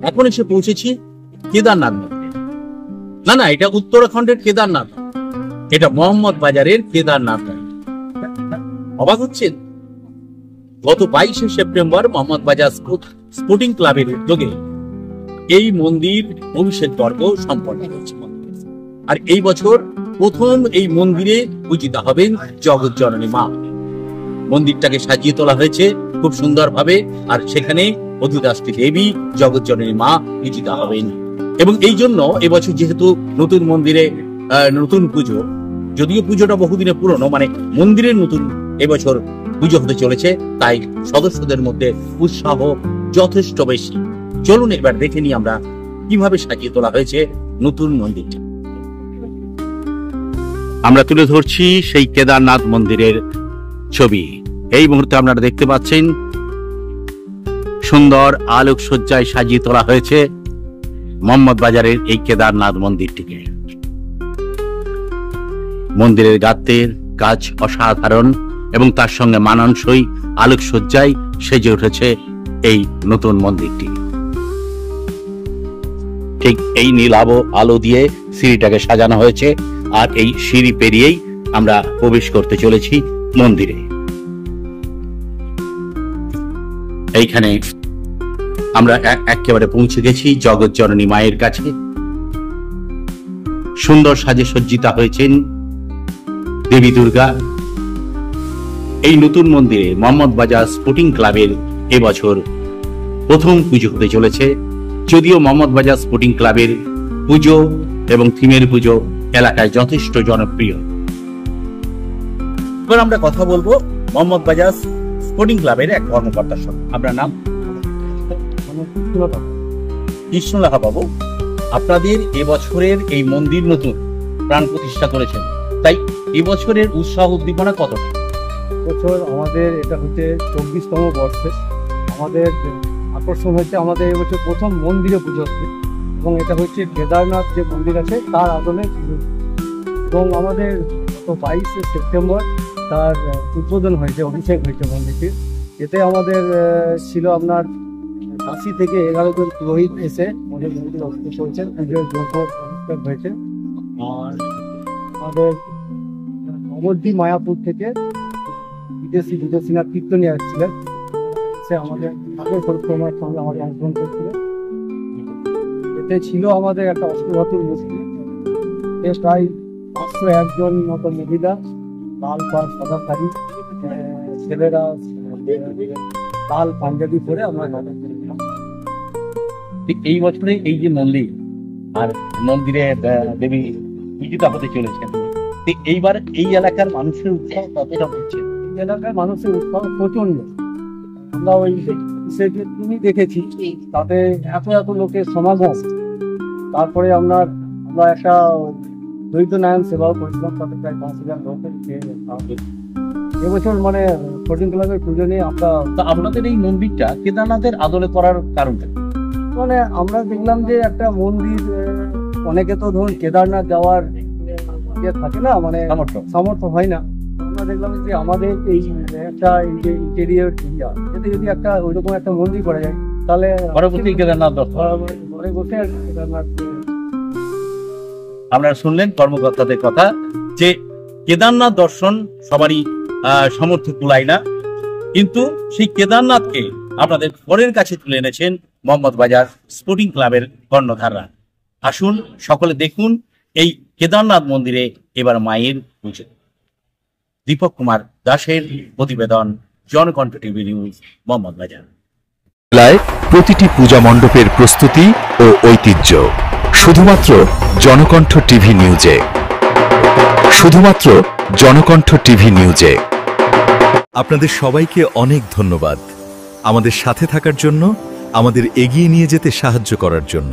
এখন এসে পৌঁছেছি কেদারনাথ মন্দির। না না, এটা উত্তরাখণ্ডের কেদারনাথ, এটা মোহাম্মদ বাজারের কেদারনাথ। অবাক হচ্ছেন? গত 22শে সেপ্টেম্বর মোহাম্মদ বাজার স্পোর্টিং ক্লাবের উদ্যোগে এই মন্দির অভিষেক পর্ব সম্পন্ন হয়েছে। আর এই বছর প্রথম এই মন্দিরে পূজিতা হবেন জগৎ জননী মা। মন্দিরটাকে সাজিয়ে তোলা হয়েছে খুব সুন্দরভাবে, আর সেখানে অধিদাত্রী দেবী জগৎ জননী মা পূজিতা হবেন। এবং এই জন্য এবছর যেহেতু নতুন মন্দিরে নতুন পুজো, যদিও পুজোটা বহুদিনে পুরনো, মানে মন্দিরের নতুন এবছর পুজো হতে চলেছে, তাই সদস্যদের মধ্যে উৎসাহ যথেষ্ট বেশি। চলুন এবার দেখে নিই আমরা কিভাবে সাজিয়ে তোলা হয়েছে নতুন মন্দিরটা। আমরা তুলে ধরছি সেই কেদারনাথ মন্দিরের ছবি। এই মুহূর্তে আপনারা দেখতে পাচ্ছেন সুন্দর আলোকসজ্জায় সাজিয়ে তোলা হয়েছে মোহাম্মদ বাজারের এই কেদারনাথ মন্দিরটিকে। মন্দিরের গাত্রের কাজ অসাধারণ এবং তার সঙ্গে মানানসই আলোকসজ্জায় সেজে উঠেছে এই নতুন মন্দিরটি। ঠিক এই নীল আলো দিয়ে সিঁড়িটাকে সাজানো হয়েছে, আর এই সিঁড়ি পেরিয়েই আমরা প্রবেশ করতে চলেছি মন্দিরে। এইখানে আমরা একেবারে পৌঁছে গেছি জগৎ জননী মায়ের কাছে। সুন্দর সাজে সজ্জিতা হয়েছেন দেবী দুর্গা। এই নতুন মন্দিরে মোহাম্মদ বাজার স্পোর্টিং ক্লাবের এবছর প্রথম পুজো হতে চলেছে। যদিও মোহাম্মদ বাজার স্পোর্টিং ক্লাবের পুজো এবং থিমের পুজো এলাকায় যথেষ্ট জনপ্রিয়। এবার আমরা কথা বলবো মোহাম্মদ বাজার স্পোর্টিং ক্লাবের এক কর্মকর্তার সঙ্গে। আপনার নাম? কৃষ্ণলাহা বাবু, আপনাদের এবছরের এই মন্দির নতুন প্রাণ প্রতিষ্ঠা করেছেন, তাই এবছরের উৎসাহ উদ্দীপনা কতটা? বছর আমাদের এটা হচ্ছে 24তম বর্ষে। আমাদের আকর্ষণ হচ্ছে আমাদের এবছর প্রথম মন্দিরে পুজো হচ্ছে, এবং এটা হচ্ছে কেদারনাথ যে মন্দির আছে তার আদলে, এবং আমাদের গত 22শে সেপ্টেম্বর তার উদ্বোধন হয়েছে, অভিষেক হয়েছে মন্দিরটির। এতে আমাদের ছিল আপনার 80 থেকে 11 জন পুরোহিত এসে আমাদের মন্দির অভিষেক করেছেন, পুজোর যোগ্য অনুষ্ঠান হয়েছে। আর আমাদের নবদ্বীপ মায়াপুর থেকে বিদেশিরা কীর্তনিয়া এসেছিলেন, সে আমাদের আগের পরিক্রমার সঙ্গে আমাদের অংশগ্রহণ করেছিলেন। এতে ছিল আমাদের একটা অষ্টধাতুর মূর্তি, প্রায় 501 জন মতো মহিলা, লাল পাড় সাদা শাড়ি, ছেলেরা লাল পাঞ্জাবি পরে আমরা এই বছরে এই যে মন্দির আর মন্দিরে দেবী পূজিতা হতে চলেছেন, এইবার এই এলাকার মানুষের উৎসাহ কতটা হচ্ছে? এই এলাকার মানুষের উৎসাহ প্রচন্ড। আমরা ওই তুমি দেখেছি তাতে এত লোকের সমাগম। তারপরে আমরা একটা দরিদ্র নারায়ণ সেবাও করেছিলাম, তাতে প্রায় 5,000 লোকের এবছর মানে স্পোর্টিং ক্লাবের পুজো নিয়ে আমরা। আপনাদের এই মন্দিরটা কেদারনাথের আদলে করার কারণটা মানে আমরা দেখলাম যে একটা মন্দির, অনেকে তো ধরুন কেদারনাথ যাওয়ার ইয়ে থাকে না, মানে সামর্থ্য হয় না। আমরা দেখলাম যে আমাদের এই একটা ইন্টেরিয়র এরিয়া, এতে যদি একটা ওইরকম একটা মন্দির করা যায় তাহলে কেদারনাথ ঘরে বসে কেদারনাথ। আপনারা শুনলেন কর্মকর্তাদের কথা যে কেদারনাথ দর্শন সবারই সামর্থ্য কুলায় না, কিন্তু সেই কেদারনাথকে আপনাদের ঘরের কাছে তুলে এনেছেন মোহাম্মদ বাজার স্পোর্টিং ক্লাবের কর্ণধাররা। আসুন সকলে দেখুন এই কেদারনাথ মন্দিরে এবার মায়ের পুজো। দীপক কুমার দাসের প্রতিবেদন, জনকণ্ঠ টিভি নিউজ, মোহাম্মদ বাজার। প্রতিটি পূজা মণ্ডপের প্রস্তুতি ও ঐতিহ্য শুধুমাত্র জনকণ্ঠ টিভি নিউজে, শুধুমাত্র জনকণ্ঠ টিভি নিউজে। আপনাদের সবাইকে অনেক ধন্যবাদ আমাদের সাথে থাকার জন্য, আমাদের এগিয়ে নিয়ে যেতে সাহায্য করার জন্য।